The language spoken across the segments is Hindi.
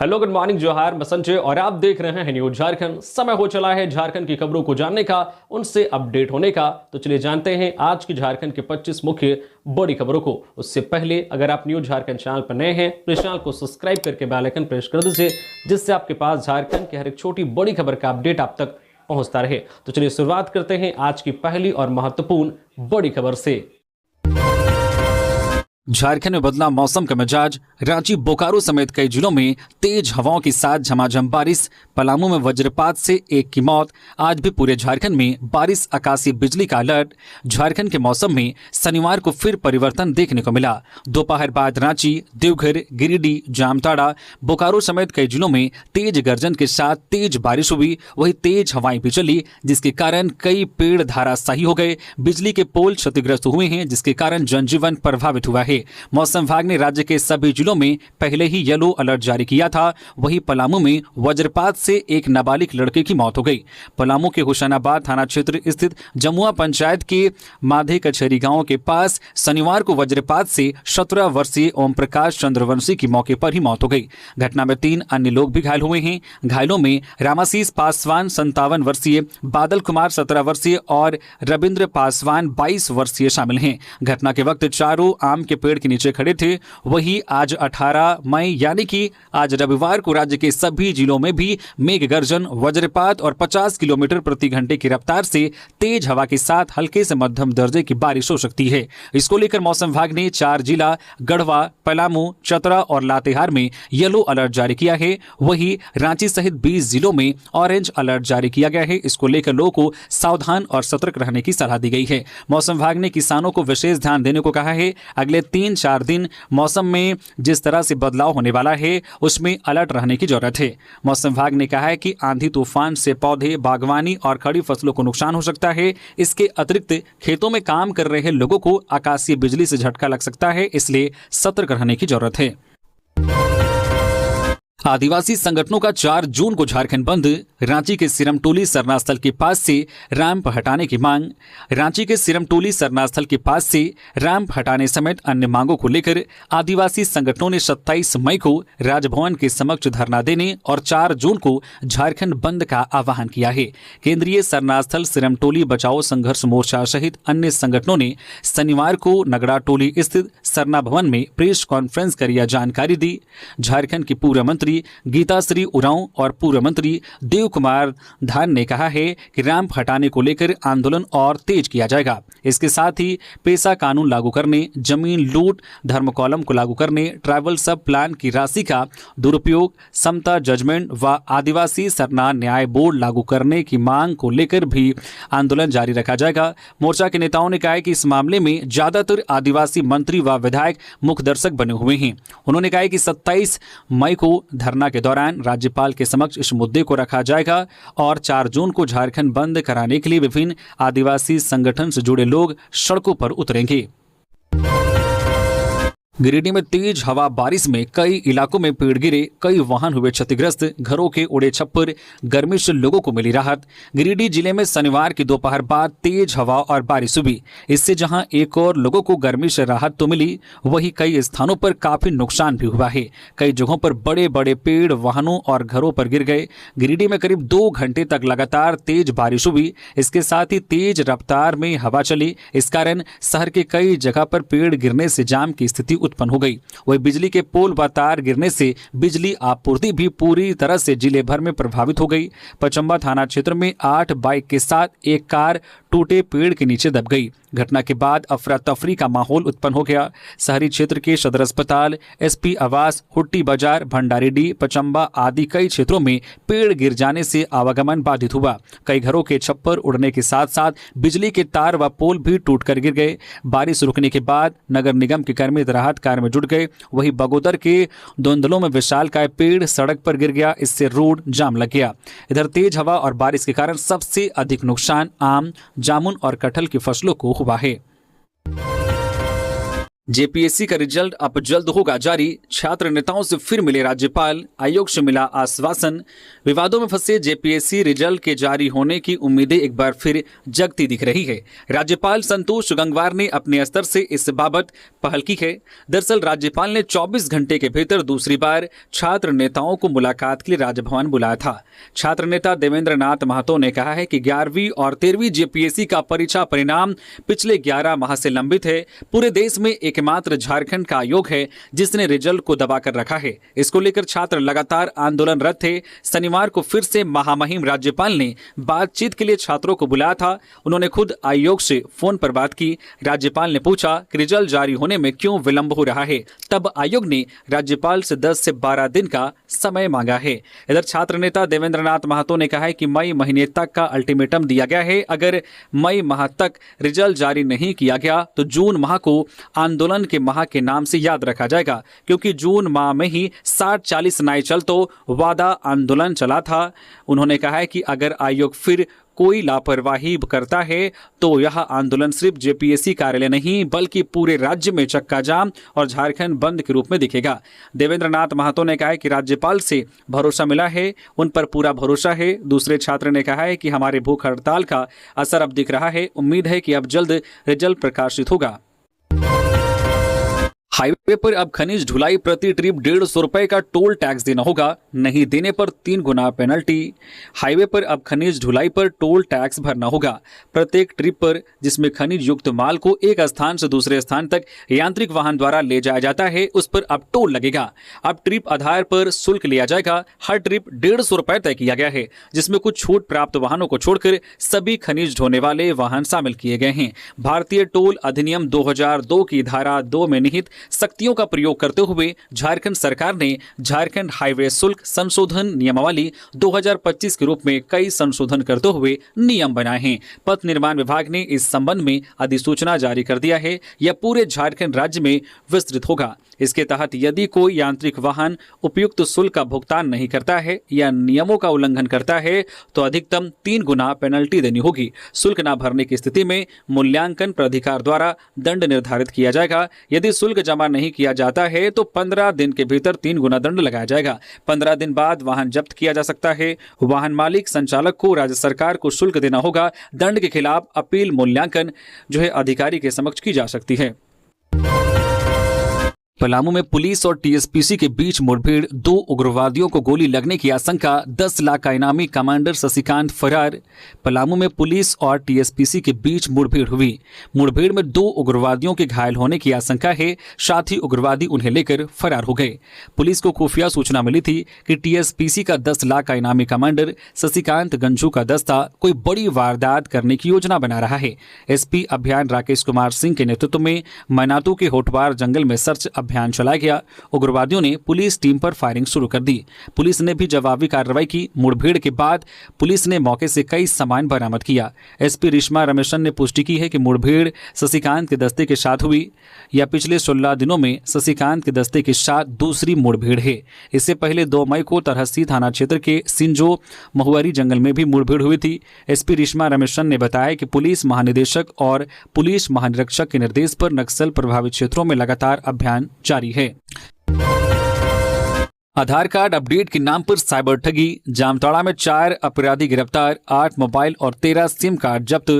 हेलो, गुड मॉर्निंग, जोहार, मैं संजय और आप देख रहे हैं न्यूज झारखंड। समय हो चला है झारखंड की खबरों को जानने का, उनसे अपडेट होने का। तो चलिए जानते हैं आज की झारखंड के 25 मुख्य बड़ी खबरों को। उससे पहले अगर आप न्यूज झारखंड चैनल पर नए हैं तो इस चैनल को सब्सक्राइब करके बेल आइकन प्रेस कर दीजिए, जिससे आपके पास झारखंड की हर एक छोटी बड़ी खबर का अपडेट आप तक पहुंचता रहे। तो चलिए शुरुआत करते हैं आज की पहली और महत्वपूर्ण बड़ी खबर से। झारखंड में बदला मौसम का मिजाज। रांची, बोकारो समेत कई जिलों में तेज हवाओं के साथ झमाझम बारिश। पलामू में वज्रपात से एक की मौत। आज भी पूरे झारखंड में बारिश, आकाशीय बिजली का अलर्ट। झारखंड के मौसम में शनिवार को फिर परिवर्तन देखने को मिला। दोपहर बाद रांची, देवघर, गिरिडीह, जामताड़ा, बोकारो समेत कई जिलों में तेज गर्जन के साथ तेज बारिश हुई। वही तेज हवाएं भी चली, जिसके कारण कई पेड़ धराशायी हो गए। बिजली के पोल क्षतिग्रस्त हुए हैं, जिसके कारण जनजीवन प्रभावित हुआ है। मौसम विभाग ने राज्य के सभी जिलों में पहले ही येलो अलर्ट जारी किया था। वहीं पलामू में वज्रपात से एक नाबालिग लड़के की मौत हो गई। पलामू के हुसैनाबाद थाना क्षेत्र स्थित जमुआ पंचायत के माधे कचहरी गांव के पास शनिवार को वज्रपात से 17 वर्षीय ओम प्रकाश चंद्रवंशी की मौके पर ही मौत हो गई। घटना में 3 अन्य लोग भी घायल हुए हैं। घायलों में रामाशीष पासवान 57 वर्षीय, बादल कुमार 17 वर्षीय और रविंद्र पासवान 22 वर्षीय शामिल हैं। घटना के वक्त चारों आम के पेड़ के नीचे खड़े थे। वहीं आज 18 मई यानी कि आज रविवार को राज्य के सभी जिलों में भी मेघ गर्जन, वज्रपात और 50 किलोमीटर प्रति घंटे की रफ्तार से तेज हवा के साथ हल्के से मध्यम दर्जे की बारिश हो सकती है। इसको लेकर मौसम विभाग ने 4 जिला गढ़वा, पलामू, चतरा और लातेहार में येलो अलर्ट जारी किया है। वहीं रांची सहित 20 जिलों में ऑरेंज अलर्ट जारी किया गया है। इसको लेकर लोगों को सावधान और सतर्क रहने की सलाह दी गई है। मौसम विभाग ने किसानों को विशेष ध्यान देने को कहा है। अगले 3-4 दिन मौसम में जिस तरह से बदलाव होने वाला है, उसमें अलर्ट रहने की जरूरत है। मौसम विभाग ने कहा है कि आंधी तूफान से पौधे, बागवानी और खड़ी फसलों को नुकसान हो सकता है। इसके अतिरिक्त खेतों में काम कर रहे लोगों को आकाशीय बिजली से झटका लग सकता है, इसलिए सतर्क रहने की जरूरत है। आदिवासी संगठनों का 4 जून को झारखंड बंद। रांची के सिरमटोली सरना स्थल के पास से रैंप हटाने की मांग। रांची के सिरमटोली सरना स्थल के पास से रैंप हटाने समेत अन्य मांगों को लेकर आदिवासी संगठनों ने 27 मई को राजभवन के समक्ष धरना देने और 4 जून को झारखंड बंद का आह्वान किया है। केंद्रीय सरना स्थल सिरमटोली बचाओ संघर्ष मोर्चा सहित अन्य संगठनों ने शनिवार को नगड़ा टोली स्थित सरना भवन में प्रेस कॉन्फ्रेंस कर यह जानकारी दी। झारखंड की पूर्व मंत्री गीताश्री उरांव और पूर्व मंत्री देव कुमार धान ने कहा है कि रैंप हटाने को लेकर आंदोलन और तेज किया जाएगा। इसके साथ ही पेशा कानून लागू करने, जमीन लूट, धर्म कॉलम को लागू करने, ट्राइबल सब प्लान की राशि का दुरुपयोग, समता जजमेंट व आदिवासी सरना न्याय बोर्ड लागू करने की मांग को लेकर भी आंदोलन जारी रखा जाएगा। मोर्चा के नेताओं ने कहा है कि इस मामले में ज्यादातर आदिवासी मंत्री व विधायक मुख्य दर्शक बने हुए हैं। उन्होंने कहा है कि 27 मई को धरना के दौरान राज्यपाल के समक्ष इस मुद्दे को रखा जाएगा और 4 जून को झारखंड बंद कराने के लिए विभिन्न आदिवासी संगठन से जुड़े लोग सड़कों पर उतरेंगे। गिरिडीह में तेज हवा बारिश में कई इलाकों में पेड़ गिरे, कई वाहन हुए क्षतिग्रस्त, घरों के उड़े छप्पर, गर्मी से लोगों को मिली राहत। गिरिडीह जिले में शनिवार की दोपहर बाद तेज हवा और बारिश हुई। इससे जहां एक और लोगों को गर्मी से राहत तो मिली, वहीं कई स्थानों पर काफी नुकसान भी हुआ है। कई जगहों पर बड़े बड़े पेड़ वाहनों और घरों पर गिर गए। गिरिडीह में करीब 2 घंटे तक लगातार तेज बारिश हुई। इसके साथ ही तेज रफ्तार में हवा चली। इस कारण शहर के कई जगह पर पेड़ गिरने से जाम की स्थिति उत्पन्न हो गई। वही बिजली के पोल व तार गिरने से बिजली आपूर्ति भी पूरी तरह से जिले भर में प्रभावित हो गई। पचम्बा थाना क्षेत्र में 8 बाइक के साथ एक कार टूटे पेड़ के नीचे दब गई। घटना के बाद अफरा तफरी का माहौल उत्पन्न हो गया। शहरी क्षेत्र के सदर अस्पताल, एसपी आवास, हुट्टी बाजार, भंडारीडीह, पचम्बा आदि कई क्षेत्रों में पेड़ गिर जाने से आवागमन बाधित हुआ। कई घरों के छप्पर उड़ने के साथ साथ बिजली के तार व पोल भी टूटकर गिर गए। बारिश रुकने के बाद नगर निगम के कर्मी राहत कार्य में जुट गए। वहीं बगोदर के दोंदलों में विशालकाय पेड़ सड़क पर गिर गया, इससे रोड जाम लग गया। इधर तेज हवा और बारिश के कारण सबसे अधिक नुकसान आम, जामुन और कटहल की फसलों को हुआ है। जेपीएससी का रिजल्ट अब जल्द होगा जारी, छात्र नेताओं से फिर मिले राज्यपाल, आयोग से मिला आश्वासन। विवादों में फंसे जेपीएससी रिजल्ट के जारी होने की उम्मीदें एक बार फिर जगती दिख रही है। राज्यपाल संतोष गंगवार ने अपने स्तर से इस बाबत पहल की है। दरअसल राज्यपाल ने 24 घंटे के भीतर दूसरी बार छात्र नेताओं को मुलाकात के लिए राजभवन बुलाया था। छात्र नेता देवेंद्र नाथ महतो ने कहा है कि 11वीं और 13वीं जेपीएससी का परीक्षा परिणाम पिछले 11 माह से लंबित है। पूरे देश में एकमात्र झारखंड का आयोग है जिसने रिजल्ट को दबाकर रखा है। इसको लेकर छात्र लगातार आंदोलनरत थे। शनिवार को फिर से महामहिम राज्यपाल ने बातचीत के लिए छात्रों को बुलाया था। उन्होंने खुद आयोग से फोन पर बात की। राज्यपाल ने पूछा कि रिजल्ट जारी होने में क्यों विलंब हो रहा है। तब आयोग ने राज्यपाल से 10 से 12 दिन का समय मांगा है। इधर छात्र नेता देवेंद्र नाथ महतो ने कहा है कि मई महीने तक का अल्टीमेटम दिया गया है। अगर मई माह तक रिजल्ट जारी नहीं किया गया तो जून माह को आंदोलन के माह के नाम से याद रखा जाएगा, क्योंकि जून माह में ही 60-40 नाई चल तो वादा आंदोलन चला था। उन्होंने कहा है कि अगर आयोग फिर कोई लापरवाही करता है तो यह आंदोलन सिर्फ जेपीएससी कार्यालय नहीं बल्कि पूरे राज्य में चक्का जाम और झारखंड बंद के रूप में दिखेगा। देवेंद्र नाथ महतो ने कहा है कि राज्यपाल से भरोसा मिला है, उन पर पूरा भरोसा है। दूसरे छात्र ने कहा है कि हमारे भूख हड़ताल का असर अब दिख रहा है। उम्मीद है कि अब जल्द रिजल्ट प्रकाशित होगा। हाईवे पर अब खनिज ढुलाई प्रति ट्रिप 150 रुपए का टोल टैक्स देना होगा, नहीं देने पर 3 गुना पेनल्टी। हाईवे पर अब खनिज ढुलाई पर टोल टैक्स भरना होगा। प्रत्येक ट्रिप पर जिसमें खनिज युक्त माल को एक स्थान से दूसरे स्थान तक यांत्रिक वाहन द्वारा ले जाया जाता है, उस पर अब टोल लगेगा। अब ट्रिप आधार पर शुल्क लिया जाएगा। हर ट्रिप 150 रुपए तय किया गया है, जिसमें कुछ छूट प्राप्त वाहनों को छोड़कर सभी खनिज ढोने वाले वाहन शामिल किए गए हैं। भारतीय टोल अधिनियम 2002 की धारा 2 में निहित सख्तियों का प्रयोग करते हुए झारखंड सरकार ने झारखंड हाईवे शुल्क संशोधन नियमावली 2025 के रूप में कई संशोधन करते हुए नियम बनाए हैं। पथ निर्माण विभाग ने इस संबंध में अधिसूचना जारी कर दिया है। यह पूरे झारखंड राज्य में विस्तृत होगा। इसके तहत यदि कोई यांत्रिक वाहन उपयुक्त शुल्क का भुगतान नहीं करता है या नियमों का उल्लंघन करता है तो अधिकतम 3 गुना पेनल्टी देनी होगी। शुल्क न भरने की स्थिति में मूल्यांकन प्राधिकार द्वारा दंड निर्धारित किया जाएगा। यदि शुल्क जमा नहीं किया जाता है तो 15 दिन के भीतर 3 गुना दंड लगाया जाएगा। 15 दिन बाद वाहन जब्त किया जा सकता है। वाहन मालिक संचालक को राज्य सरकार को शुल्क देना होगा। दंड के खिलाफ अपील मूल्यांकन अधिकारी के समक्ष की जा सकती है। पलामू में पुलिस और टीएसपीसी के बीच मुठभेड़, 2 उग्रवादियों को गोली लगने की आशंका, 10 लाख का इनामी कमांडर शशिकांत फरार। पलामू में पुलिस और टीएसपीसी के बीच मुठभेड़ हुई। मुठभेड़ में 2 उग्रवादियों के घायल होने की आशंका है, साथ ही उग्रवादी उन्हें लेकर फरार हो गए। पुलिस को खुफिया सूचना मिली थी कि टीएसपीसी का 10 लाख का इनामी कमांडर शशिकांत गंजू का दस्ता कोई बड़ी वारदात करने की योजना बना रहा है। एसपी अभियान राकेश कुमार सिंह के नेतृत्व में मैनातू के होटवार जंगल में सर्च अभियान चलाया गया। उग्रवादियों ने पुलिस टीम पर फायरिंग शुरू कर दी। पुलिस ने भी जवाबी कार्रवाई की। मुठभेड़ के बाद पुलिस ने मौके से कई सामान बरामद किया। एसपी रिश्मा रमेशन ने पुष्टि की है कि मुठभेड़ शशिकांत के दस्ते के साथ हुई। यह पिछले 16 दिनों में शशिकांत के दस्ते के साथ दूसरी मुठभेड़ है। इससे पहले 2 मई को तरहसी थाना क्षेत्र के सिंजो महुआरी जंगल में भी मुठभेड़ हुई थी। एसपी रिश्मा रमेशन ने बताया कि पुलिस महानिदेशक और पुलिस महानिरीक्षक के निर्देश पर नक्सल प्रभावित क्षेत्रों में लगातार अभियान जारी है। आधार कार्ड अपडेट के नाम पर साइबर ठगी। जामताड़ा में 4 अपराधी गिरफ्तार, 8 मोबाइल और 13 सिम कार्ड जब्त।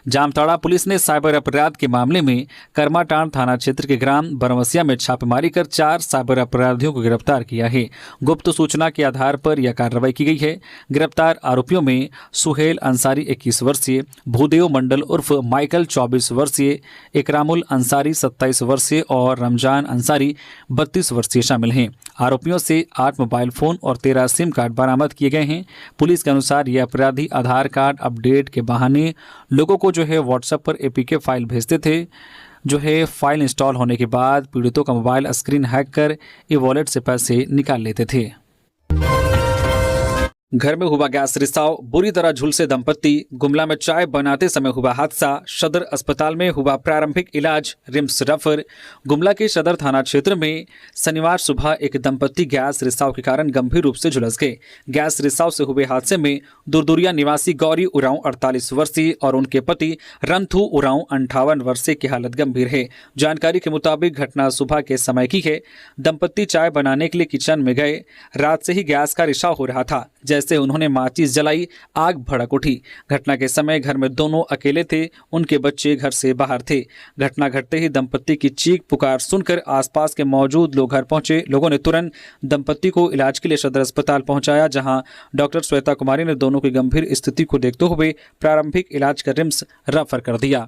जामताड़ा पुलिस ने साइबर अपराध के मामले में करमाटांड थाना क्षेत्र के ग्राम बरमसिया में छापेमारी कर 4 साइबर अपराधियों को गिरफ्तार किया है। गुप्त सूचना के आधार पर यह कार्रवाई की गई है। गिरफ्तार आरोपियों में सुहेल अंसारी 21 वर्षीय, भूदेव मंडल उर्फ माइकल 24 वर्षीय, इकरामुल अंसारी 27 वर्षीय और रमजान अंसारी 32 वर्षीय शामिल हैं। आरोपियों से 8 मोबाइल फोन और 13 सिम कार्ड बरामद किए गए हैं। पुलिस के अनुसार ये अपराधी आधार कार्ड अपडेट के बहाने लोगों को व्हाट्सएप पर एपीके फाइल भेजते थे। फाइल इंस्टॉल होने के बाद पीड़ितों का मोबाइल स्क्रीन हैक कर ई वॉलेट से पैसे निकाल लेते थे। घर में हुआ गैस रिसाव, बुरी तरह झुलसे दंपत्ति, गुमला में चाय बनाते समय हुआ हादसा, सदर अस्पताल में हुआ प्रारंभिक इलाज, रिम्स रेफर। गुमला के सदर थाना क्षेत्र में शनिवार सुबह एक दंपत्ति गैस रिसाव के कारण गंभीर रूप से झुलस गए। गैस रिसाव से हुए हादसे में दुरदुरिया निवासी गौरी उरांव 48 वर्षीय और उनके पति रंथू उरांव 58 वर्षीय की हालत गंभीर है। जानकारी के मुताबिक घटना सुबह के समय की है। दंपत्ति चाय बनाने के लिए किचन में गए। रात से ही गैस का रिसाव हो रहा था। जैसे उन्होंने माचिस जलाई, आग भड़क उठी। घटना के समय घर में दोनों अकेले थे, उनके बच्चे घर से बाहर थे। घटना घटते ही दंपत्ति की चीख पुकार सुनकर आसपास के मौजूद लोग घर पहुंचे। लोगों ने तुरंत दंपत्ति को इलाज के लिए सदर अस्पताल पहुंचाया, जहां डॉक्टर श्वेता कुमारी ने दोनों की गंभीर स्थिति को देखते हुए प्रारंभिक इलाज कर रिम्स रेफर कर दिया।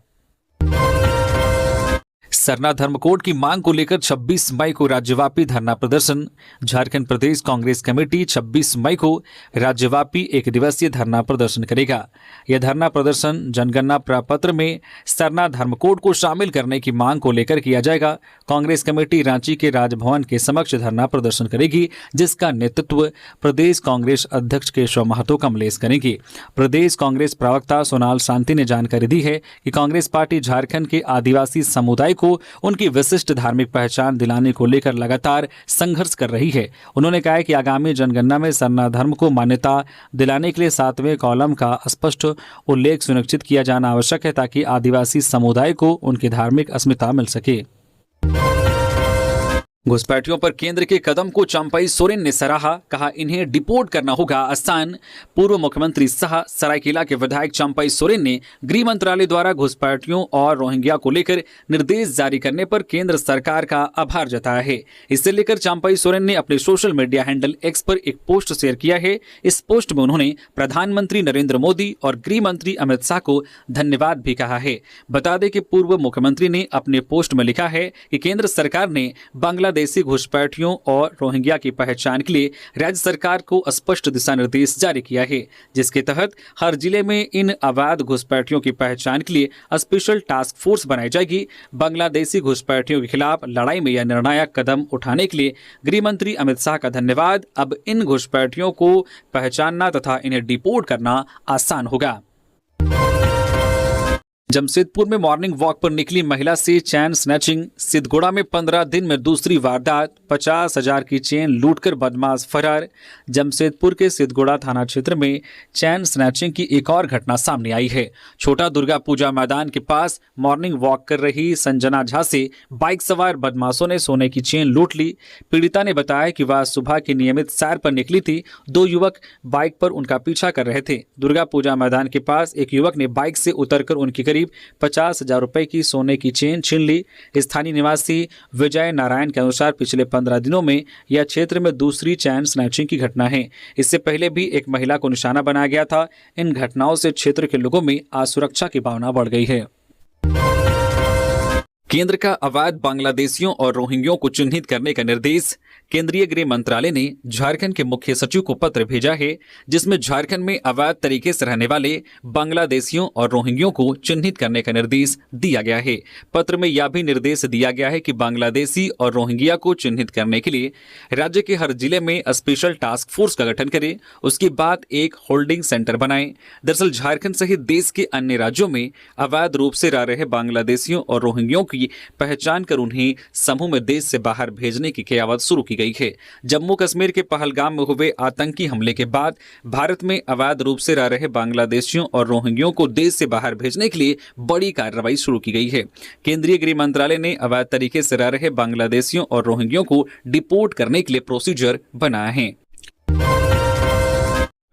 सरना धर्मकोड की मांग को लेकर 26 मई को राज्यव्यापी धरना प्रदर्शन। झारखंड प्रदेश कांग्रेस कमेटी 26 मई को राज्यव्यापी एक दिवसीय धरना प्रदर्शन करेगा। यह धरना प्रदर्शन जनगणना प्रपत्र में सरना धर्मकोड को शामिल करने की मांग को लेकर किया जाएगा। कांग्रेस कमेटी रांची के राजभवन के समक्ष धरना प्रदर्शन करेगी, जिसका नेतृत्व प्रदेश कांग्रेस अध्यक्ष केशव महतो कमलेश करेंगे। प्रदेश कांग्रेस प्रवक्ता सोनाल शांति ने जानकारी दी है कि कांग्रेस पार्टी झारखंड के आदिवासी समुदाय को उनकी विशिष्ट धार्मिक पहचान दिलाने को लेकर लगातार संघर्ष कर रही है। उन्होंने कहा है कि आगामी जनगणना में सरना धर्म को मान्यता दिलाने के लिए 7वें कॉलम का स्पष्ट उल्लेख सुनिश्चित किया जाना आवश्यक है, ताकि आदिवासी समुदाय को उनकी धार्मिक अस्मिता मिल सके। घुसपैठियों पर केंद्र के कदम को चंपई सोरेन ने सराहा, कहा इन्हें डिपोर्ट करना होगा आसान। पूर्व मुख्यमंत्री सह सरायकेला के विधायक चंपई सोरेन ने गृह मंत्रालय द्वारा घुसपैठियों और रोहिंग्या को लेकर निर्देश जारी करने पर केंद्र सरकार का आभार जताया है। इससे लेकर चंपई सोरेन ने अपने सोशल मीडिया हैंडल एक्स पर एक पोस्ट शेयर किया है। इस पोस्ट में उन्होंने प्रधानमंत्री नरेंद्र मोदी और गृह मंत्री अमित शाह को धन्यवाद भी कहा है। बता दें कि पूर्व मुख्यमंत्री ने अपने पोस्ट में लिखा है कि केंद्र सरकार ने बांग्लादेशी घुसपैठियों और रोहिंग्या की पहचान के लिए राज्य सरकार को स्पष्ट दिशा निर्देश जारी किया है, जिसके तहत हर जिले में इन अवैध घुसपैठियों की पहचान के लिए स्पेशल टास्क फोर्स बनाई जाएगी। बांग्लादेशी घुसपैठियों के खिलाफ लड़ाई में यह निर्णायक कदम उठाने के लिए गृह मंत्री अमित शाह का धन्यवाद। अब इन घुसपैठियों को पहचानना तथा इन्हें डिपोर्ट करना आसान होगा। जमशेदपुर में मॉर्निंग वॉक पर निकली महिला से चैन स्नैचिंग। सिद्धगोड़ा में 15 दिन में दूसरी वारदात, 50,000 की चेन लूटकर बदमाश फरार। जमशेदपुर के सिद्धगोड़ा थाना क्षेत्र में चैन स्नैचिंग की एक और घटना सामने आई है। छोटा दुर्गा पूजा मैदान के पास मॉर्निंग वॉक कर रही संजना झा से बाइक सवार बदमाशों ने सोने की चेन लूट ली। पीड़िता ने बताया कि वह सुबह की नियमित सैर पर निकली थी। 2 युवक बाइक पर उनका पीछा कर रहे थे। दुर्गा पूजा मैदान के पास एक युवक ने बाइक से उतरकर उनकी करीब 50,000 रुपए की सोने की चेन छीन ली। स्थानीय निवासी विजय नारायण के अनुसार पिछले 15 दिनों में यह क्षेत्र में दूसरी चैन स्नैचिंग की घटना है। इससे पहले भी एक महिला को निशाना बनाया गया था। इन घटनाओं से क्षेत्र के लोगों में असुरक्षा की भावना बढ़ गई है। केंद्र का अवैध बांग्लादेशियों और रोहिंग्यों को चिन्हित करने का निर्देश। केंद्रीय गृह मंत्रालय ने झारखंड के मुख्य सचिव को पत्र भेजा है, जिसमें झारखंड में अवैध तरीके से रहने वाले बांग्लादेशियों और रोहिंग्यों को चिन्हित करने का निर्देश दिया गया है। पत्र में यह भी निर्देश दिया गया है कि बांग्लादेशी और रोहिंग्या को चिन्हित करने के लिए राज्य के हर जिले में स्पेशल टास्क फोर्स का गठन करें। उसके बाद एक होल्डिंग सेंटर बनाएं। दरअसल झारखंड सहित देश के अन्य राज्यों में अवैध रूप से रह रहे बांग्लादेशियों और रोहिंग्यों की पहचान कर उन्हें समूह में देश से बाहर भेजने की कयावत शुरू की गई है। जम्मू कश्मीर के पहलगाम में हुए आतंकी हमले के बाद भारत में अवैध रूप से रह रहे बांग्लादेशियों और रोहिंग्यों को देश से बाहर भेजने के लिए बड़ी कार्रवाई शुरू की गई है। केंद्रीय गृह मंत्रालय ने अवैध तरीके से रह रहे बांग्लादेशियों और रोहिंग्यों को डिपोर्ट करने के लिए प्रोसीजर बनाया है।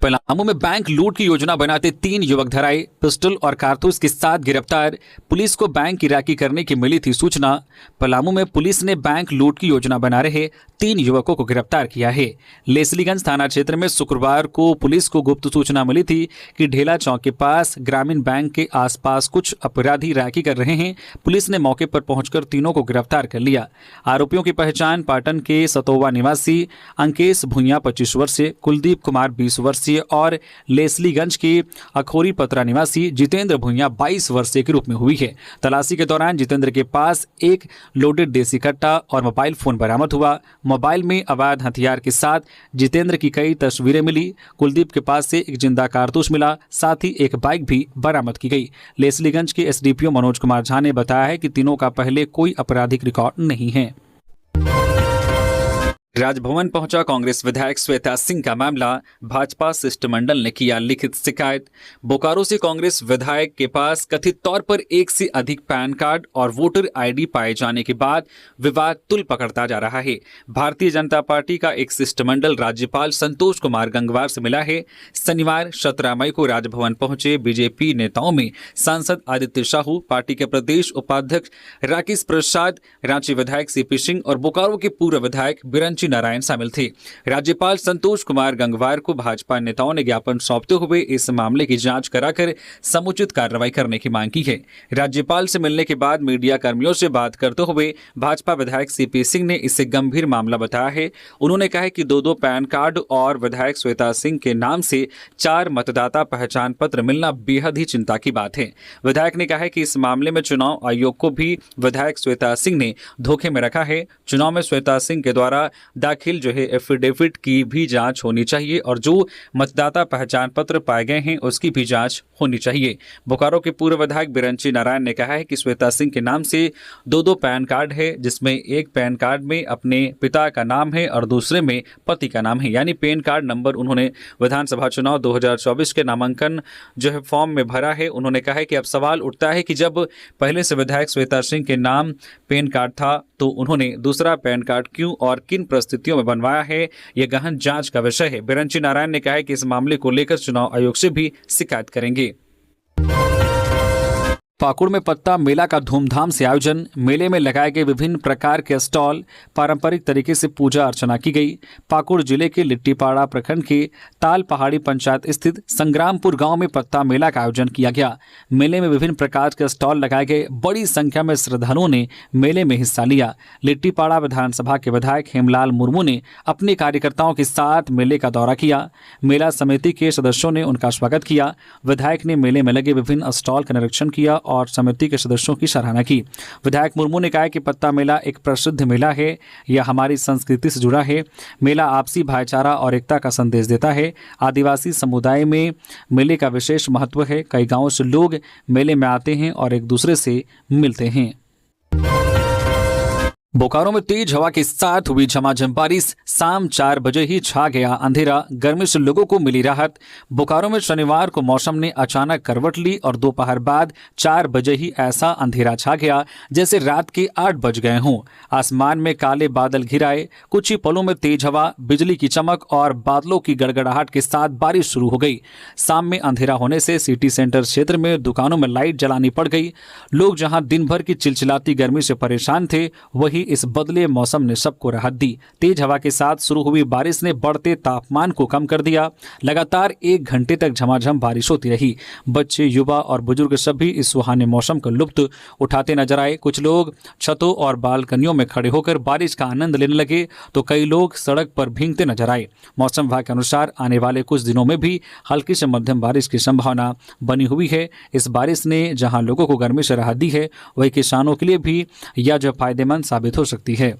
पलामू में बैंक लूट की योजना बनाते 3 युवक धराए। पिस्टल और कारतूस के साथ गिरफ्तार। पुलिस को बैंक की राखी करने की मिली थी सूचना। पलामू में पुलिस ने बैंक लूट की योजना बना रहे 3 युवकों को गिरफ्तार किया है। लेसलीगंज थाना क्षेत्र में शुक्रवार को पुलिस को गुप्त सूचना मिली थी कि ढेला चौक के पास ग्रामीण बैंक के आसपास कुछ अपराधी राखी कर रहे हैं। पुलिस ने मौके पर पहुंचकर तीनों को गिरफ्तार कर लिया। आरोपियों की पहचान पाटन के सतोवा निवासी अंकेश भुइया 25 वर्षीय, कुलदीप कुमार 20 वर्षीय निवासी और लेसलीगंज के अखोरी पतरा निवासी जितेंद्र भुइयां 22 वर्षीय के रूप में हुई है। तलाशी के दौरान जितेंद्र के पास एक लोडेड देसी कट्टा और मोबाइल फोन बरामद हुआ। मोबाइल में अवैध हथियार के साथ जितेंद्र की कई तस्वीरें मिली। कुलदीप के पास से एक जिंदा कारतूस मिला, साथ ही एक बाइक भी बरामद की गई। लेसलीगंज के एसडीपीओ मनोज कुमार झा ने बताया है कि तीनों का पहले कोई आपराधिक रिकॉर्ड नहीं है। राजभवन पहुंचा कांग्रेस विधायक श्वेता सिंह का मामला, भाजपा शिष्टमंडल ने किया लिखित शिकायत। बोकारो से कांग्रेस विधायक के पास कथित तौर पर एक से अधिक पैन कार्ड और वोटर आईडी पाए जाने के बाद विवाद तुल पकड़ता जा रहा है। भारतीय जनता पार्टी का एक शिष्टमंडल राज्यपाल संतोष कुमार गंगवार से मिला है। शनिवार 17 मई को राजभवन पहुंचे बीजेपी नेताओं में सांसद आदित्य साहू, पार्टी के प्रदेश उपाध्यक्ष राकेश प्रसाद, रांची विधायक सीपी सिंह और बोकारो के पूर्व विधायक बिरंची नारायण शामिल थे। राज्यपाल संतोष कुमार गंगवार को भाजपा नेताओं ने ज्ञापन सौंपते हुए इस मामले की जांच कराकर समुचित कार्रवाई करने की मांग की है। राज्यपाल से मिलने के बाद मीडिया कर्मियों से बात करते हुए भाजपा विधायक सीपी सिंह ने इसे गंभीर मामला बताया है। उन्होंने कहा कि दो पैन कार्ड और विधायक श्वेता सिंह के नाम से 4 मतदाता पहचान पत्र मिलना बेहद ही चिंता की बात है। विधायक ने कहा है कि इस मामले में चुनाव आयोग को भी विधायक श्वेता सिंह ने धोखे में रखा है। चुनाव में श्वेता सिंह के द्वारा दाखिल एफिडेविट की भी जांच होनी चाहिए और जो मतदाता पहचान पत्र पाए गए हैं उसकी भी जांच होनी चाहिए। बोकारो के पूर्व विधायक बिरंची नारायण ने कहा है कि श्वेता सिंह के नाम से दो पैन कार्ड है, जिसमें एक पैन कार्ड में अपने पिता का नाम है और दूसरे में पति का नाम है, यानी पैन कार्ड नंबर उन्होंने विधानसभा चुनाव 2024 के नामांकन फॉर्म में भरा है। उन्होंने कहा है कि अब सवाल उठता है कि जब पहले से विधायक श्वेता सिंह के नाम पैन कार्ड था तो उन्होंने दूसरा पैन कार्ड क्यों और किन परिस्थितियों में बनवाया है, यह गहन जांच का विषय है। बिरंची नारायण ने कहा है कि इस मामले को लेकर चुनाव आयोग से भी शिकायत करेंगे। पाकुड़ में पत्ता मेला का धूमधाम से आयोजन। मेले में लगाए गए विभिन्न प्रकार के स्टॉल, पारंपरिक तरीके से पूजा अर्चना की गई। पाकुड़ जिले के लिट्टीपाड़ा प्रखंड के ताल पहाड़ी पंचायत स्थित संग्रामपुर गांव में पत्ता मेला का आयोजन किया गया। मेले में विभिन्न प्रकार के स्टॉल लगाए गए। बड़ी संख्या में श्रद्धालुओं ने मेले में हिस्सा लिया। लिट्टीपाड़ा विधानसभा के विधायक हेमलाल मुर्मू ने अपने कार्यकर्ताओं के साथ मेले का दौरा किया। मेला समिति के सदस्यों ने उनका स्वागत किया। विधायक ने मेले में लगे विभिन्न स्टॉल का निरीक्षण किया और समिति के सदस्यों की सराहना की। विधायक मुर्मू ने कहा कि पत्ता मेला एक प्रसिद्ध मेला है, यह हमारी संस्कृति से जुड़ा है। मेला आपसी भाईचारा और एकता का संदेश देता है। आदिवासी समुदाय में मेले का विशेष महत्व है। कई गांवों से लोग मेले में आते हैं और एक दूसरे से मिलते हैं। बोकारो में तेज हवा के साथ हुई झमाझम बारिश। शाम 4 बजे ही छा गया अंधेरा। गर्मी से लोगों को मिली राहत। बोकारो में शनिवार को मौसम ने अचानक करवट ली और दोपहर बाद 4 बजे ही ऐसा अंधेरा छा गया जैसे रात के 8 बज गए हों। आसमान में काले बादल घिर आए। कुछ ही पलों में तेज हवा, बिजली की चमक और बादलों की गड़गड़ाहट के साथ बारिश शुरू हो गई। शाम में अंधेरा होने से सिटी सेंटर क्षेत्र में दुकानों में लाइट जलानी पड़ गई। लोग जहां दिन भर की चिलचिलाती गर्मी से परेशान थे, वही इस बदले मौसम ने सबको राहत दी। तेज हवा के साथ शुरू हुई बारिश ने बढ़ते तापमान को कम कर दिया। लगातार 1 घंटे तक झमाझम बारिश होती रही। बच्चे, युवा और बुजुर्ग सभी इस सुहाने मौसम का लुत्फ उठाते नजर आए। कुछ लोग छतों और बालकनियों में खड़े होकर बारिश का आनंद लेने लगे तो कई लोग सड़क पर भीगते नजर आए। मौसम विभाग के अनुसार आने वाले कुछ दिनों में भी हल्की से मध्यम बारिश की संभावना बनी हुई है। इस बारिश ने जहां लोगों को गर्मी से राहत दी है, वही किसानों के लिए भी यह फायदेमंद साबित हो सकती है।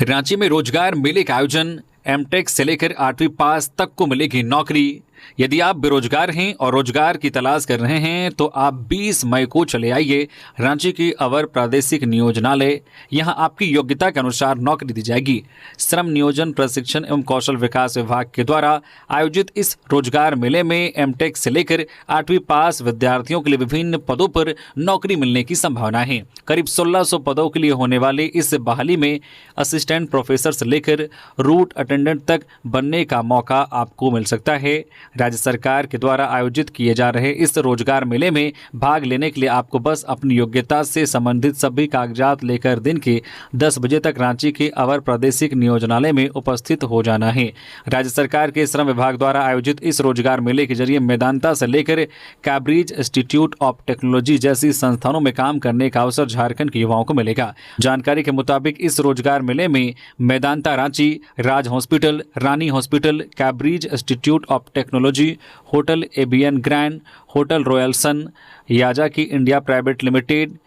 रांची में रोजगार मेले का आयोजन। एमटेक से लेकर 8वीं पास तक को मिलेगी नौकरी। यदि आप बेरोजगार हैं और रोजगार की तलाश कर रहे हैं तो आप 20 मई को चले आइए रांची के अवर प्रादेशिक नियोजनालय। यहां आपकी योग्यता के अनुसार नौकरी दी जाएगी। श्रम नियोजन प्रशिक्षण एवं कौशल विकास विभाग के द्वारा आयोजित इस रोजगार मेले में एमटेक से लेकर 8वीं पास विद्यार्थियों के लिए विभिन्न पदों पर नौकरी मिलने की संभावना है। करीब 1600 पदों के लिए होने वाले इस बहाली में असिस्टेंट प्रोफेसर से लेकर रूट अटेंडेंट तक बनने का मौका आपको मिल सकता है। राज्य सरकार के द्वारा आयोजित किए जा रहे इस रोजगार मेले में भाग लेने के लिए आपको बस अपनी योग्यता से संबंधित सभी कागजात लेकर दिन के 10 बजे तक रांची के अवर प्रादेशिक नियोजनालय में उपस्थित हो जाना है। राज्य सरकार के श्रम विभाग द्वारा आयोजित इस रोजगार मेले के जरिए मेदांता से लेकर कैम्ब्रिज इंस्टीट्यूट ऑफ टेक्नोलॉजी जैसी संस्थानों में काम करने का अवसर झारखंड के युवाओं को मिलेगा। जानकारी के मुताबिक इस रोजगार मेले में Medanta Ranchi, Raj hospital, Rani hospital, Cambridge institute of technology, hotel ABN grand, hotel royal sun, Yazaki India private limited,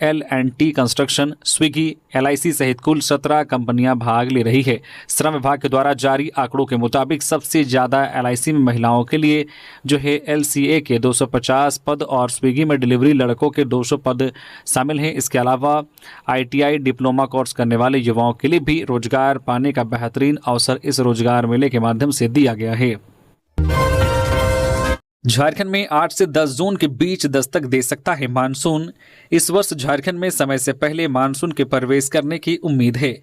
L&T construction, Swiggy, LIC सहित कुल 17 कंपनियां भाग ले रही है। श्रम विभाग के द्वारा जारी आंकड़ों के मुताबिक सबसे ज़्यादा LIC में महिलाओं के लिए जो है LCA के 250 पद और स्विगी में डिलीवरी लड़कों के 200 पद शामिल हैं। इसके अलावा ITI डिप्लोमा कोर्स करने वाले युवाओं के लिए भी रोजगार पाने का बेहतरीन अवसर इस रोजगार मेले के माध्यम से दिया गया है। झारखंड में 8 से 10 जून के बीच दस्तक दे सकता है मानसून। इस वर्ष झारखंड में समय से पहले मानसून के प्रवेश करने की उम्मीद है।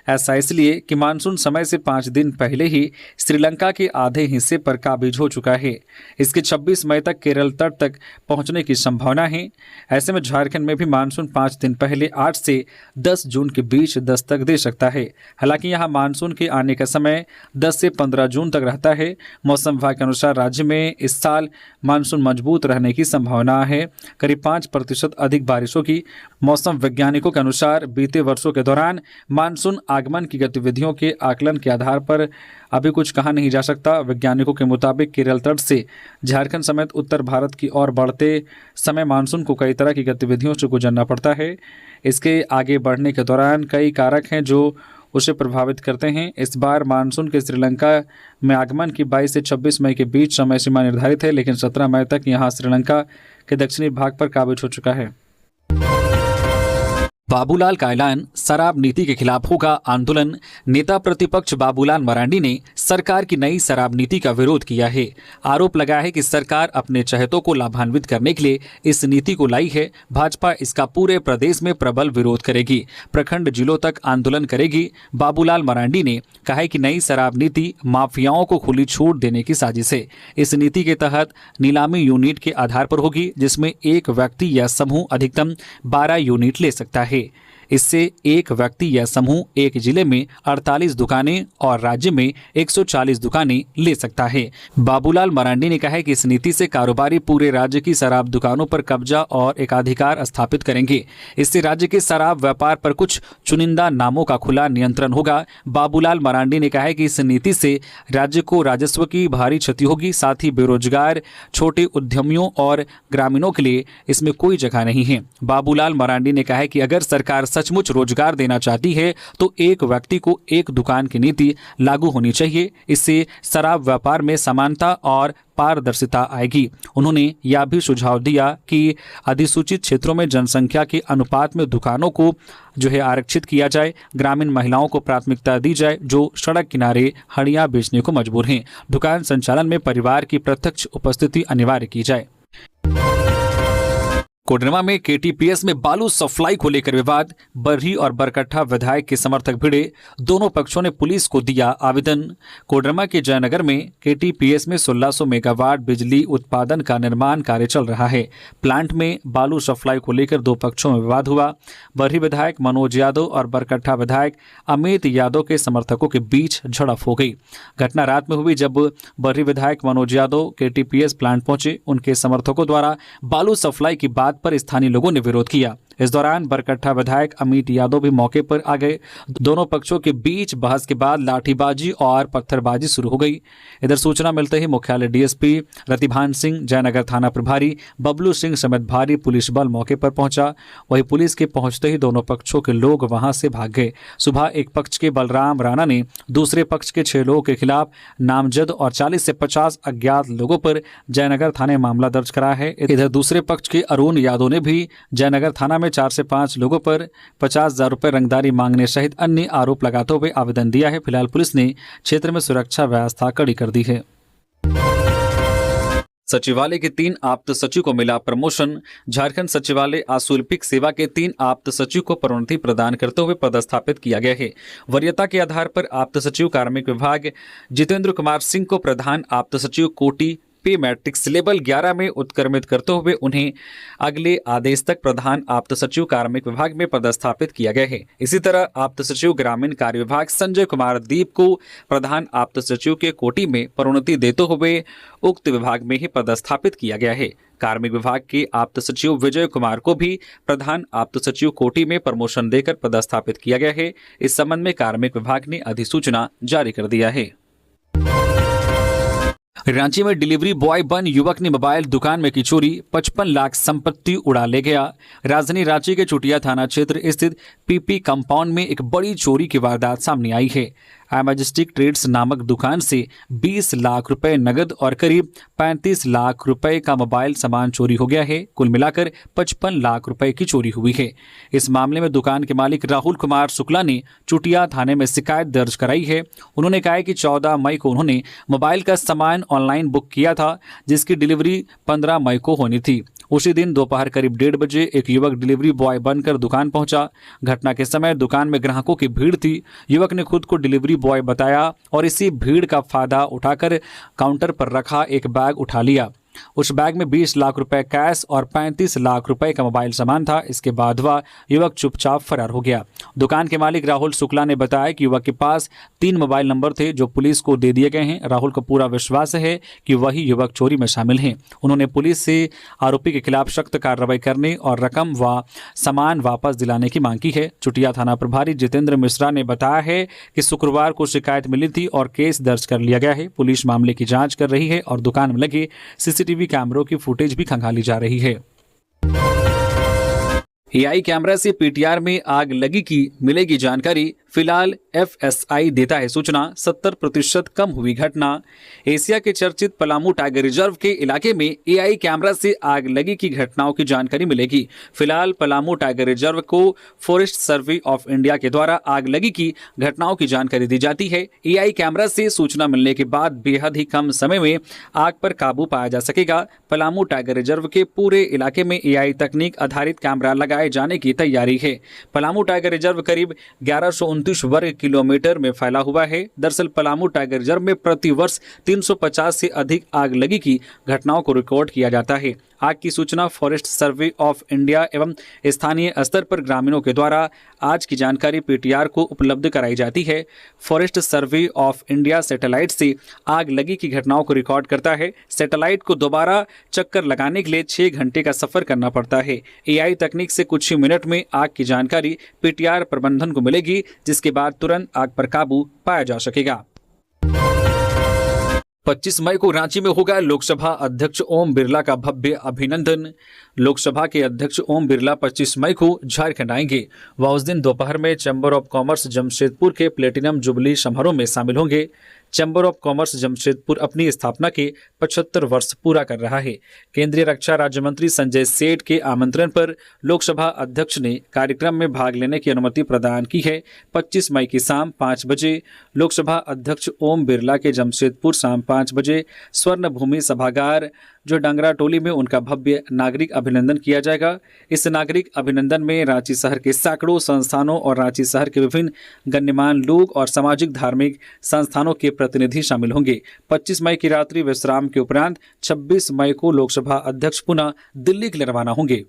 ऐसा इसलिए कि मानसून समय से 5 दिन पहले ही श्रीलंका के आधे हिस्से पर काबिज हो चुका है। इसके 26 मई तक केरल तट तक पहुंचने की संभावना है। ऐसे में झारखंड में भी मानसून 5 दिन पहले 8 से 10 जून के बीच दस्तक दे सकता है। हालांकि यहां मानसून के आने का समय 10 से 15 जून तक रहता है। मौसम विभाग के अनुसार राज्य में इस साल मानसून मजबूत रहने की संभावना है। करीब 5% अधिक बारिशों की। मौसम वैज्ञानिकों के अनुसार बीते वर्षों के दौरान मानसून आगमन की गतिविधियों के आकलन के आधार पर अभी कुछ कहा नहीं जा सकता। वैज्ञानिकों के मुताबिक केरल तट से झारखंड समेत उत्तर भारत की ओर बढ़ते समय मानसून को कई तरह की गतिविधियों से गुजरना पड़ता है। इसके आगे बढ़ने के दौरान कई कारक हैं जो उसे प्रभावित करते हैं। इस बार मानसून के श्रीलंका में आगमन की 22 से 26 मई के बीच समय सीमा निर्धारित है, लेकिन 17 मई तक यहां श्रीलंका के दक्षिणी भाग पर काबिज हो चुका है। बाबूलाल का ऐलान, शराब नीति के खिलाफ होगा आंदोलन। नेता प्रतिपक्ष बाबूलाल मरांडी ने सरकार की नई शराब नीति का विरोध किया है। आरोप लगाया है कि सरकार अपने चहेतों को लाभान्वित करने के लिए इस नीति को लाई है। भाजपा इसका पूरे प्रदेश में प्रबल विरोध करेगी, प्रखंड जिलों तक आंदोलन करेगी। बाबूलाल मरांडी ने कहा है कि नई शराब नीति माफियाओं को खुली छूट देने की साजिश है। इस नीति के तहत नीलामी यूनिट के आधार पर होगी, जिसमें एक व्यक्ति या समूह अधिकतम 12 यूनिट ले सकता है। इससे एक व्यक्ति या समूह एक जिले में 48 दुकानें और राज्य में 140 दुकानें ले सकता है। बाबूलाल मरांडी ने कहा है कि इस नीति से कारोबारी पूरे राज्य की शराब दुकानों पर कब्जा और एकाधिकार स्थापित करेंगे। इससे राज्य के शराब व्यापार पर कुछ चुनिंदा नामों का खुला नियंत्रण होगा। बाबूलाल मरांडी ने कहा है कि इस नीति से राज्य को राजस्व की भारी क्षति होगी। साथ ही बेरोजगार, छोटे उद्यमियों और ग्रामीणों के लिए इसमें कोई जगह नहीं है। बाबूलाल मरांडी ने कहा है कि अगर सरकार सचमुच रोजगार देना चाहती है तो एक व्यक्ति को एक दुकान की नीति लागू होनी चाहिए। इससे शराब व्यापार में समानता और पारदर्शिता आएगी। उन्होंने यह भी सुझाव दिया कि अधिसूचित क्षेत्रों में जनसंख्या के अनुपात में दुकानों को आरक्षित किया जाए। ग्रामीण महिलाओं को प्राथमिकता दी जाए जो सड़क किनारे हड़ियां बेचने को मजबूर हैं। दुकान संचालन में परिवार की प्रत्यक्ष उपस्थिति अनिवार्य की जाए। कोडरमा में KTPS में बालू सप्लाई को लेकर विवाद। बरही और बरकट्ठा विधायक के समर्थक भिड़े। दोनों पक्षों ने पुलिस को दिया आवेदन। कोडरमा के जयनगर में KTPS में 1600 मेगावाट बिजली उत्पादन का निर्माण कार्य चल रहा है। प्लांट में बालू सप्लाई को लेकर दो पक्षों में विवाद हुआ। बरही विधायक मनोज यादव और बरकट्ठा विधायक अमित यादव के समर्थकों के बीच झड़प हो गई। घटना रात में हुई जब बरही विधायक मनोज यादव KTPS प्लांट पहुंचे। उनके समर्थकों द्वारा बालू सप्लाई की बात पर स्थानीय लोगों ने विरोध किया। इस दौरान बरकट्ठा विधायक अमित यादव भी मौके पर आ गए। दोनों पक्षों के बीच बहस के बाद लाठीबाजी और पत्थरबाजी शुरू हो गई। इधर सूचना मिलते ही मुख्यालय DSP रतिभान सिंह, जयनगर थाना प्रभारी बबलू सिंह समेत भारी पुलिस बल मौके पर पहुंचा। वहीं पुलिस के पहुंचते ही दोनों पक्षों के लोग वहां से भाग गए। सुबह एक पक्ष के बलराम राणा ने दूसरे पक्ष के 6 लोगों के खिलाफ नामजद और 40 से 50 अज्ञात लोगों पर जयनगर थाने मामला दर्ज करा है। इधर दूसरे पक्ष के अरुण यादव ने भी जयनगर थाना में 4 से 5 लोगों पर 50,000 रुपए रंगदारी मांगने सहित अन्य आरोप लगाते हुए आवेदन दिया है। फिलहाल पुलिस ने क्षेत्र में सुरक्षा व्यवस्था कड़ी कर दी है। सचिवालय के 3 आप्त सचिव को मिला प्रमोशन। झारखंड सचिवालय आशुल्पिक सेवा के 3 आप्त सचिव को प्रोन्नति प्रदान करते हुए पदस्थापित किया गया है। वरीयता के आधार पर आप्त सचिव कार्मिक विभाग जितेंद्र कुमार सिंह को प्रधान आप्त सचिव कोटि पे मैट्रिक्स लेवल 11 में उत्क्रमित करते हुए उन्हें अगले आदेश तक प्रधान आप्त सचिव कार्मिक विभाग में पदस्थापित किया गया है। इसी तरह आप्त सचिव ग्रामीण कार्य विभाग संजय कुमार दीप को प्रधान आप्त सचिव के कोटि में प्रोन्नति देते हुए उक्त विभाग में ही पदस्थापित किया गया है। कार्मिक विभाग के आप्त सचिव विजय कुमार को भी प्रधान आप्त सचिव कोटि में प्रमोशन देकर पदस्थापित किया गया है। इस संबंध में कार्मिक विभाग ने अधिसूचना जारी कर दिया है। रांची में डिलीवरी बॉय बन युवक ने मोबाइल दुकान में की चोरी, 55 लाख संपत्ति उड़ा ले गया। राजधानी रांची के चुटिया थाना क्षेत्र स्थित पीपी कंपाउंड में एक बड़ी चोरी की वारदात सामने आई है। मैजेस्टिक ट्रेड्स नामक दुकान से 20 लाख रुपए नगद और करीब 35 लाख रुपए का मोबाइल सामान चोरी हो गया है। कुल मिलाकर 55 लाख रुपए की चोरी हुई है। इस मामले में दुकान के मालिक राहुल कुमार शुक्ला ने चुटिया थाने में शिकायत दर्ज कराई है। उन्होंने कहा कि 14 मई को उन्होंने मोबाइल का सामान ऑनलाइन बुक किया था, जिसकी डिलीवरी 15 मई को होनी थी। उसी दिन दोपहर करीब 1:30 बजे एक युवक डिलीवरी बॉय बनकर दुकान पहुंचा। घटना के समय दुकान में ग्राहकों की भीड़ थी। युवक ने खुद को डिलीवरी बॉय बताया और इसी भीड़ का फायदा उठाकर काउंटर पर रखा एक बैग उठा लिया। उस बैग में 20 लाख रुपए कैश और 35 लाख रुपए का मोबाइल सामान था। इसके बाद वह युवक चुपचाप फरार हो गया। दुकान के मालिक राहुल शुक्ला ने बताया कि युवक के पास 3 मोबाइल नंबर थे जो पुलिस को दे दिए गए हैं। राहुल को पूरा विश्वास है कि वही युवक चोरी में शामिल हैं। उन्होंने पुलिस से आरोपी के खिलाफ सख्त कार्रवाई करने और रकम व सामान वापस दिलाने की मांग की है। चुटिया थाना प्रभारी जितेंद्र मिश्रा ने बताया है कि शुक्रवार को शिकायत मिली थी और केस दर्ज कर लिया गया है। पुलिस मामले की जांच कर रही है और दुकान में लगे सीसीटीवी कैमरों की फुटेज भी खंगाली जा रही है। एआई कैमरा से पीटीआर में आग लगी की मिलेगी जानकारी। फिलहाल एफएसआई देता है सूचना, 70% कम हुई घटना। एशिया के चर्चित पलामू टाइगर रिजर्व के इलाके में एआई कैमरा से आग लगी की घटनाओं की जानकारी मिलेगी। फिलहाल पलामू टाइगर रिजर्व को फॉरेस्ट सर्वे ऑफ इंडिया के द्वारा आग लगी की घटनाओं की जानकारी दी जाती है। एआई कैमरा से सूचना मिलने के बाद बेहद ही कम समय में आग पर काबू पाया जा सकेगा। पलामू टाइगर रिजर्व के पूरे इलाके में एआई तकनीक आधारित कैमरा लगाए जाने की तैयारी है। पलामू टाइगर रिजर्व करीब 1129 वर्ग किलोमीटर में फैला हुआ है। दरअसल पलामू टाइगर रिजर्व में प्रति वर्ष 350 से अधिक आग लगी की घटनाओं को रिकॉर्ड किया जाता है। आग की सूचना फॉरेस्ट सर्वे ऑफ इंडिया एवं स्थानीय स्तर पर ग्रामीणों के द्वारा आज की जानकारी पीटीआर को उपलब्ध कराई जाती है। Forest survey of India satellite से आग लगी की घटनाओं को रिकॉर्ड करता है। सैटेलाइट को दोबारा चक्कर लगाने के लिए 6 घंटे का सफर करना पड़ता है। एआई तकनीक से कुछ ही मिनट में आग की जानकारी पीटीआर प्रबंधन को मिलेगी, जिसके बाद तुरंत आग पर काबू पाया जा सकेगा। 25 मई को रांची में होगा लोकसभा अध्यक्ष ओम बिरला का भव्य अभिनंदन। लोकसभा के अध्यक्ष ओम बिरला 25 मई को झारखंड आएंगे। वह उस दिन दोपहर में चैम्बर ऑफ कॉमर्स जमशेदपुर के प्लेटिनम जुबली समारोह में शामिल होंगे। चैम्बर ऑफ कॉमर्स जमशेदपुर अपनी स्थापना के 75 वर्ष पूरा कर रहा है। केंद्रीय रक्षा राज्य मंत्री संजय सेठ के आमंत्रण पर लोकसभा अध्यक्ष ने कार्यक्रम में भाग लेने की अनुमति प्रदान की है। 25 मई की शाम 5 बजे लोकसभा अध्यक्ष ओम बिरला के जमशेदपुर शाम 5 बजे स्वर्ण भूमि सभागार जो डंगरा टोली में उनका भव्य नागरिक अभिनंदन किया जाएगा। इस नागरिक अभिनंदन में रांची शहर के सैकड़ों संस्थानों और रांची शहर के विभिन्न गण्यमान्य लोग और सामाजिक धार्मिक संस्थानों के प्रतिनिधि शामिल होंगे। 25 मई की रात्रि विश्राम के उपरांत 26 मई को लोकसभा अध्यक्ष पुनः दिल्ली के लिए रवाना होंगे।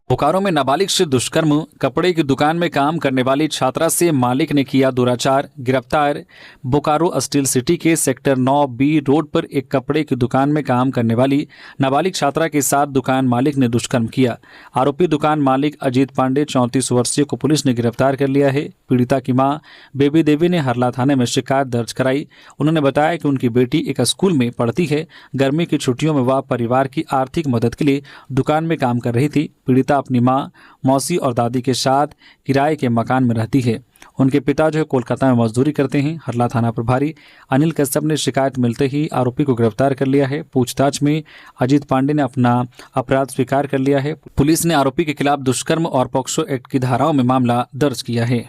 बोकारो में नाबालिग से दुष्कर्म, कपड़े की दुकान में काम करने वाली छात्रा से मालिक ने किया दुराचार, गिरफ्तार। बोकारो स्टील सिटी के सेक्टर 9B रोड पर एक कपड़े की दुकान में काम करने वाली नाबालिग छात्रा के साथ दुकान मालिक ने दुष्कर्म किया। आरोपी दुकान मालिक अजीत पांडे 34 वर्षीय को पुलिस ने गिरफ्तार कर लिया है। पीड़िता की मां बेबी देवी ने हरला थाने में शिकायत दर्ज कराई। उन्होंने बताया कि उनकी बेटी एक स्कूल में पढ़ती है। गर्मी की छुट्टियों में वह परिवार की आर्थिक मदद के लिए दुकान में काम कर रही थी। पीड़िता अपनी मां, मौसी और दादी के साथ किराए के मकान में रहती है। उनके पिता जो है कोलकाता में मजदूरी करते हैं। हरला थाना प्रभारी अनिल कश्यप ने शिकायत मिलते ही आरोपी को गिरफ्तार कर लिया है। पूछताछ में अजीत पांडे ने अपना अपराध स्वीकार कर लिया है। पुलिस ने आरोपी के खिलाफ दुष्कर्म और पॉक्सो एक्ट की धाराओं में मामला दर्ज किया है।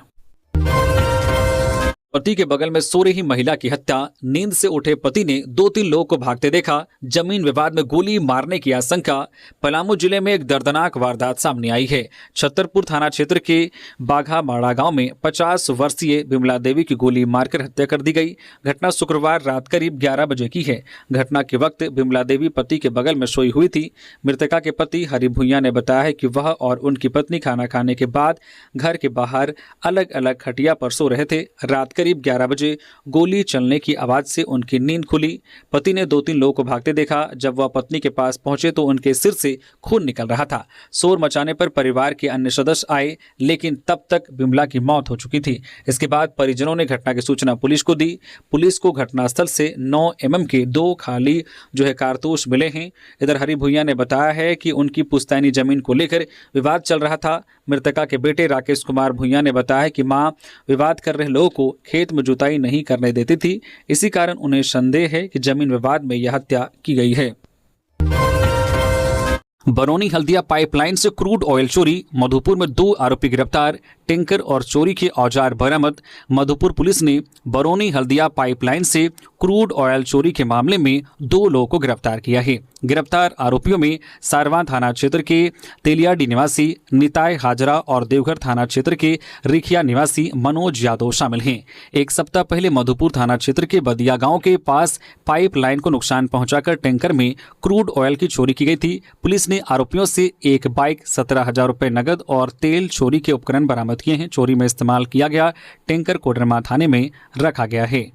पति के बगल में सो रही महिला की हत्या। नींद से उठे पति ने 2-3 लोगों को भागते देखा। जमीन विवाद में गोली मारने की आशंका। पलामू जिले में एक दर्दनाक वारदात सामने आई है। छतरपुर थाना क्षेत्र के बाघा माड़ा गांव में 50 वर्षीय बिमला देवी की गोली मारकर हत्या कर दी गई। घटना शुक्रवार रात करीब 11 बजे की है। घटना के वक्त बिमला देवी पति के बगल में सोई हुई थी। मृतका के पति हरि भुइया ने बताया है कि वह और उनकी पत्नी खाना खाने के बाद घर के बाहर अलग अलग खटिया पर सो रहे थे। रात करीब 11 बजे गोली चलने की आवाज से उनकी नींद खुली। पति ने 2-3 लोगों को भागते देखा। जब वह पत्नी के पास पहुंचे तो उनके सिर से खून निकल रहा था। शोर मचाने पर परिवार के अन्य सदस्य आए, लेकिन तब तक बिमला की मौत हो चुकी थी। इसके बाद परिजनों ने घटना की सूचना पुलिस को दी। पुलिस को घटनास्थल से 9 mm के 2 खाली कारतूस मिले हैं। इधर हरि भुइया ने बताया है कि उनकी पुश्तैनी जमीन को लेकर विवाद चल रहा था। मृतका के बेटे राकेश कुमार भुइया ने बताया कि मां विवाद कर रहे लोगों को खेत में जुताई नहीं करने देती थी। इसी कारण उन्हें संदेह है कि जमीन विवाद में यह हत्या की गई है। बरौनी हल्दिया पाइपलाइन से क्रूड ऑयल चोरी। मधुपुर में 2 आरोपी गिरफ्तार। टैंकर और चोरी के औजार बरामद। मधुपुर पुलिस ने बरौनी हल्दिया पाइपलाइन से क्रूड ऑयल चोरी के मामले में 2 लोगों को गिरफ्तार किया है। गिरफ्तार आरोपियों में सारवां थाना क्षेत्र के तेलियाडी निवासी निताय हाजरा और देवघर थाना क्षेत्र के रिखिया निवासी मनोज यादव शामिल हैं। एक सप्ताह पहले मधुपुर थाना क्षेत्र के बदिया गांव के पास पाइपलाइन को नुकसान पहुंचाकर टैंकर में क्रूड ऑयल की चोरी की गई थी। पुलिस ने आरोपियों से एक बाइक, 17,000 रुपए नगद और तेल चोरी के उपकरण बरामद किए हैं। चोरी में इस्तेमाल किया गया टैंकर कोडरमा थाने में रखा गया है।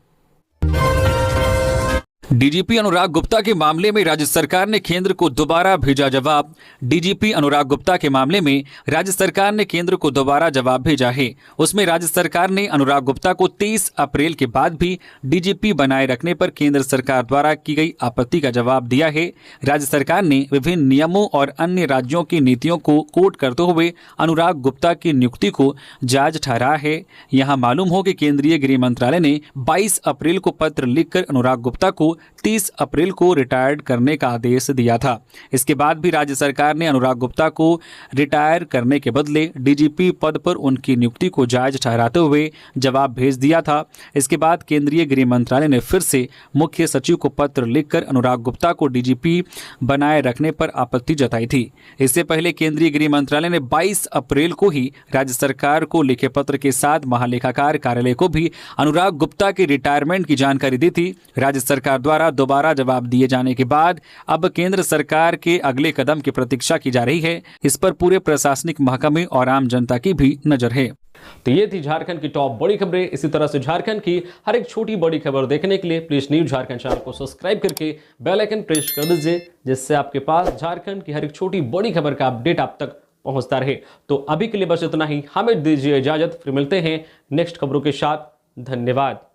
डीजीपी अनुराग गुप्ता के मामले में राज्य सरकार ने केंद्र को दोबारा भेजा जवाब। डीजीपी अनुराग गुप्ता के मामले में राज्य सरकार ने केंद्र को दोबारा जवाब भेजा है। उसमें राज्य सरकार ने अनुराग गुप्ता को 23 अप्रैल के बाद भी डीजीपी बनाए रखने पर केंद्र सरकार द्वारा की गई आपत्ति का जवाब दिया है। राज्य सरकार ने विभिन्न नियमों और अन्य राज्यों की नीतियों को कोट करते हुए अनुराग गुप्ता की नियुक्ति को जायज ठहराया है। यहाँ मालूम हो कि केंद्रीय गृह मंत्रालय ने 22 अप्रैल को पत्र लिखकर अनुराग गुप्ता को 30 अप्रैल को रिटायर्ड करने का आदेश दिया था। इसके बाद भी राज्य सरकार ने अनुराग गुप्ता को रिटायर करने के बदले डीजीपी पद पर उनकी नियुक्ति को जायज ठहराते हुए जवाब भेज दिया था। इसके बाद केंद्रीय गृह मंत्रालय ने फिर से मुख्य सचिव को पत्र लिखकर अनुराग गुप्ता को डीजीपी बनाए रखने पर आपत्ति जताई थी। इससे पहले केंद्रीय गृह मंत्रालय ने 22 अप्रैल को ही राज्य सरकार को लिखे पत्र के साथ महालेखाकार कार्यालय को भी अनुराग गुप्ता की रिटायरमेंट की जानकारी दी थी। राज्य सरकार द्वारा दोबारा जवाब दिए जाने के बाद अब केंद्र सरकार के अगले कदम की प्रतीक्षा की जा रही है। इस पर पूरे प्रशासनिक महकमे और आम जनता की भी नजर है। तो ये थी झारखंड की टॉप बड़ी खबरें। इसी तरह से झारखंड की हर एक छोटी बड़ी खबर देखने के लिए प्लीज न्यूज झारखंड चैनल को सब्सक्राइब करके बेल आइकन प्रेस कर दीजिए, जिससे आपके पास झारखंड की हर एक छोटी बड़ी खबर का अपडेट आप तक पहुंचता रहे। तो अभी के लिए बस इतना ही। हमें दीजिए इजाजत, फिर मिलते हैं नेक्स्ट खबरों के साथ। धन्यवाद।